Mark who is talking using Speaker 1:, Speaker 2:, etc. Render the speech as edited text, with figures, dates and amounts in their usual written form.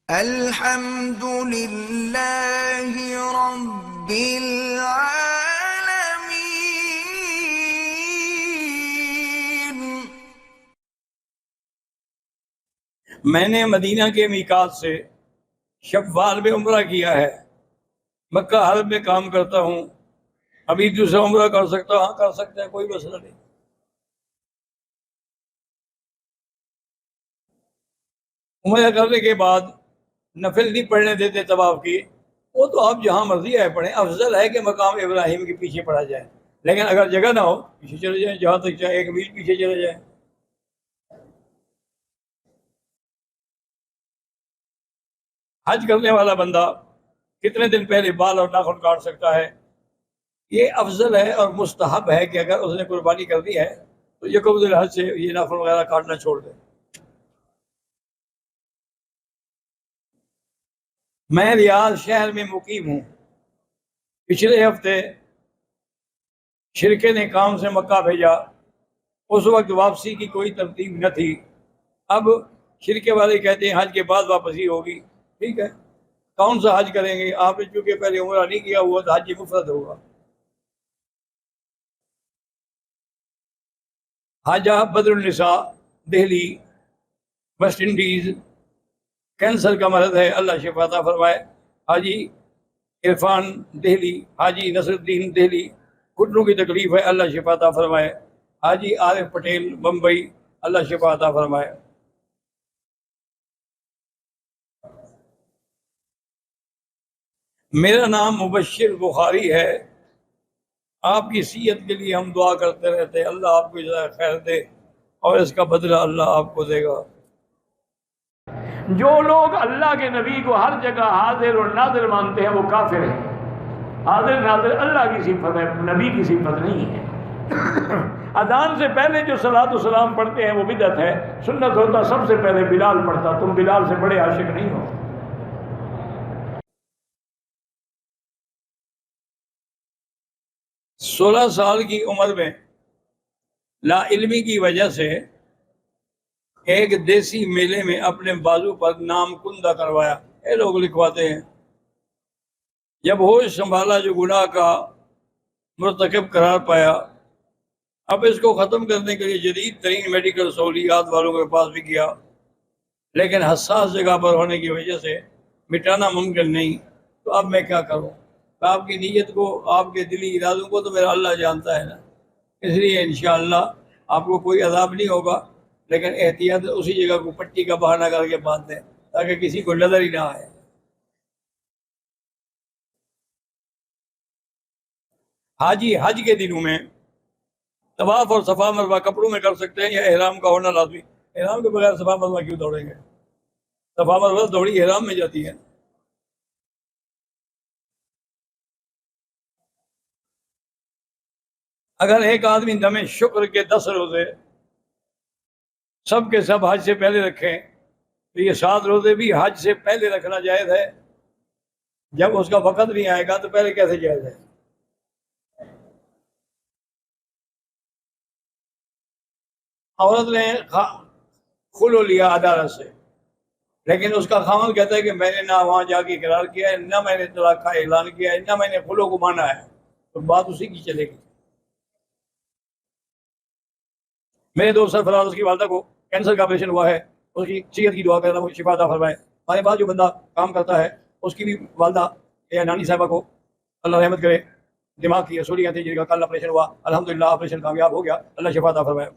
Speaker 1: الحمد للہ رب العالمین۔
Speaker 2: میں نے مدینہ کے میقات سے شوال میں عمرہ کیا ہے، مکہ حرم میں کام کرتا ہوں، ابھی دوسرا عمرہ کر سکتا ہوں؟ ہاں کر سکتا ہے، کوئی مسئلہ نہیں۔ عمرہ کرنے کے بعد نفل نہیں پڑھنے دیتے طواف کی، وہ تو آپ جہاں مرضی آئے پڑھیں، افضل ہے کہ مقام ابراہیم کے پیچھے پڑھا جائے، لیکن اگر جگہ نہ ہو پیچھے چلے جائیں، جہاں تک چاہے 1 میل پیچھے چلے جائیں۔ حج کرنے والا بندہ کتنے دن پہلے بال اور ناخن کاٹ سکتا ہے؟ یہ افضل ہے اور مستحب ہے کہ اگر اس نے قربانی کر دی ہے تو یکم ذی الحج سے یہ ناخن وغیرہ کاٹنا چھوڑ دے۔ میں ریاض شہر میں مقیم ہوں۔ پچھلے ہفتے شرکے نے کام سے مکہ بھیجا، اس وقت واپسی کی کوئی ترتیب نہ تھی، اب شرکے والے کہتے ہیں حج کے بعد واپسی ہوگی۔ ٹھیک ہے، کون سا حج کریں گے؟ آپ نے چونکہ پہلے عمرہ نہیں کیا ہوا تو حج مفرد ہوگا۔ حاجہ بدر النساء، دہلی، ویسٹ انڈیز، کینسر کا مرض ہے، اللہ شفا عطا فرمائے۔ حاجی عرفان، دہلی، حاجی نصر الدین، دہلی، گھٹنوں کی تکلیف ہے، اللہ شفا عطا فرمائے۔ حاجی عارف پٹیل، بمبئی، اللہ شفا عطا فرمائے۔ میرا نام مبشر بخاری ہے، آپ کی صحت کے لیے ہم دعا کرتے رہتے ہیں، اللہ آپ کو جزائے خیر دے اور اس کا بدلہ اللہ آپ کو دے گا۔ جو لوگ اللہ کے نبی کو ہر جگہ حاضر اور ناظر مانتے ہیں وہ کافر ہیں۔ حاضر ناظر اللہ کی صفت ہے، نبی کی صفت نہیں ہے۔ اذان سے پہلے جو صلاۃ و سلام پڑھتے ہیں وہ بدعت ہے، سنت ہوتا سب سے پہلے بلال پڑھتا، تم بلال سے بڑے عاشق نہیں ہو۔ 16 سال کی عمر میں لا علمی کی وجہ سے ایک دیسی میلے میں اپنے بازو پر نام کندہ کروایا، یہ لوگ لکھواتے ہیں۔ جب ہوش سنبھالا جو گناہ کا مرتکب قرار پایا، اب اس کو ختم کرنے کے لیے جدید ترین میڈیکل سہولیات والوں کے پاس بھی گیا، لیکن حساس جگہ پر ہونے کی وجہ سے مٹانا ممکن نہیں۔ تو اب میں کیا کروں؟ آپ کی نیت کو، آپ کے دلی ارادوں کو تو میرا اللہ جانتا ہے نا، اس لیے انشاءاللہ آپ کو کوئی عذاب نہیں ہوگا، لیکن احتیاط اسی جگہ کو پٹی کا بہانہ کر کے باندھ دیں تاکہ کسی کو نظر ہی نہ آئے۔ حاجی حج کے دنوں میں طواف اور صفا مروہ کپڑوں میں کر سکتے ہیں یا احرام کا ہونا لازمی؟ احرام کے بغیر صفا مروہ کیوں دوڑیں گے؟ صفا مروہ دوڑی احرام میں جاتی ہے۔ اگر ایک آدمی دم شکر کے 10 روزے سب کے سب حج سے پہلے رکھیں تو یہ 7 روزے بھی حج سے پہلے رکھنا جائز ہے؟ جب اس کا وقت نہیں آئے گا تو پہلے کیسے جائز ہے؟ عورت نے خلو لیا عدالت سے، لیکن اس کا خاوند کہتا ہے کہ میں نے نہ وہاں جا کے اقرار کیا ہے، نہ میں نے طلاق کا اعلان کیا ہے، نہ میں نے خلو کو مانا ہے، تو بات اسی کی چلے گی۔ میرے دوست سرفراز، اس کی والدہ کو کینسر کا آپریشن ہوا ہے، اس کی صحت کی دعا کرنا، شفا عطا فرمائے۔ ہمارے پاس جو بندہ کام کرتا ہے اس کی بھی والدہ یا نانی صاحبہ کو اللہ رحمت کرے، دماغ کی رسولیاں تھیں جن کا کل آپریشن ہوا، الحمدللہ آپریشن کامیاب ہو گیا، اللہ شفا عطا فرمائے۔